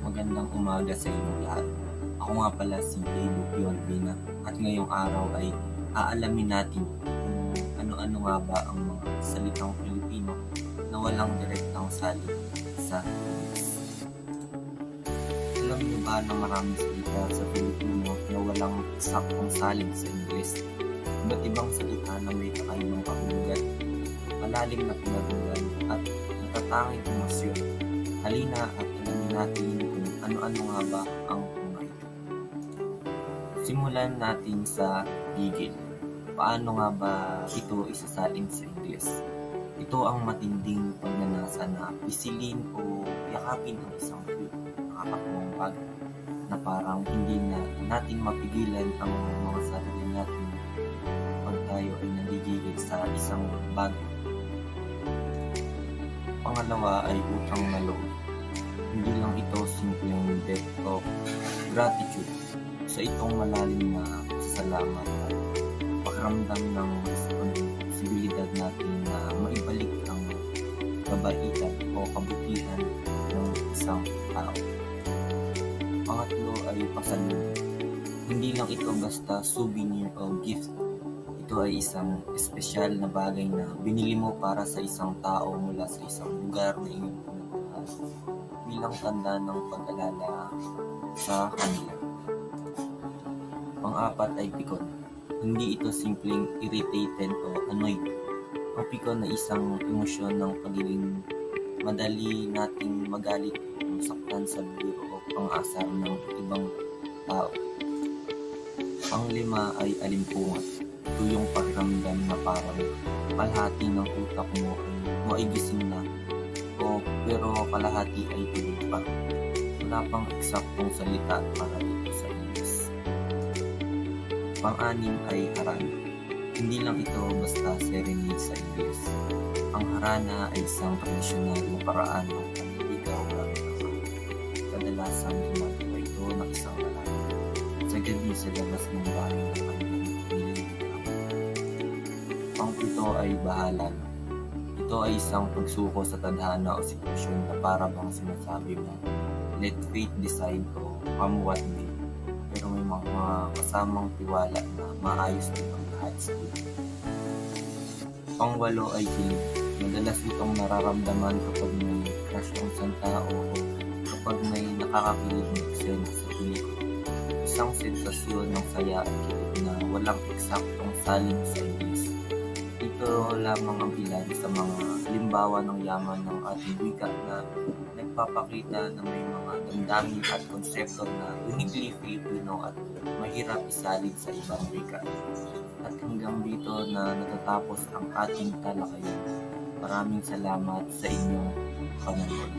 Magandang umaga sa inyong lahat. Ako nga pala si Dave Pionvina at ngayong araw ay aalamin natin kung ano-ano nga ba ang mga salitang Pilipino na walang direktang salin sa Ingles. Alam niyo ba na maraming salita sa Pilipino na walang eksaktong salin sa Ingles? Iba't ibang salita na may kakaibang kahulugan, malalim na pinagmulan at natatanging emosyon. Halina at alamin natin kung ano-ano nga ba ang mga ito. Simulan natin sa gigil. Paano nga ba ito isasalin sa Ingles? Ito ang matinding pagnanasa na pisilin o yakapin ang isang cute, nakakatuwang bagay na parang hindi na natin mapigilan ang mga sarili natin pag tayo ay nagigigil sa isang bagay. Pangalawa ay utang na loob. Hindi lang ito simpleng debt of gratitude. Sa itong malalim na pasasalamat at pakiramdam ng responsibilidad natin na maibalik ang kabaitan o kabutihan ng isang tao. Pangatlo ay pasalubong. Hindi lang ito basta souvenir o gift. Ito ay isang espesyal na bagay na binili mo para sa isang tao mula sa isang lugar na iyong pinuntahan bilang tanda ng pag-alala sa kanila. Pang-apat ay pikon. Hindi ito simpleng irritated o annoyed. Ang pikon ay isang emosyon ng pagiging madali nating magalit o masaktan sa biro o pang-asar ng ibang tao. Pang-lima ay alimpungat. Ito yung pakiramdam na parang kalahati ng utak mo ay maigising na pero kalahati ay tulog pa. Wala pang eksaktong salita para dito sa Ingles. Pang-anim ay harana. Hindi lang ito basta serenade sa Ingles. Ang harana ay isang tradisyonal na paraan ng panliligaw ng kasal. Kadalasan ginagawa ito ng isang lalaki sa gabi sa labas ng bahay ng kanyang nililigaw. Pang-pito ay bahala na. Ito ay isang pagsuko sa tadhana o sitwasyon na para bang sinasabi mo, let fate decide o come what may. Pero may mga kasamang tiwala na maayos din ang lahat sa iyo. Pang-walo ay kilig. Madalas itong nararamdaman kapag may crush ang isang tao o kapag may nakakakilig na eksena sa pelikula. Isang sensasyon ng saya at kilig na walang eksaktong salin sa Ingles. Ito lamang ang ilan sa mga halimbawa ng yaman ng ating wika na nagpapakita na may mga damdamin at konsepto na uniquely Filipino at mahirap isalin sa ibang wika. At hanggang dito na natatapos ang ating talakayan. Maraming salamat sa inyong panonood.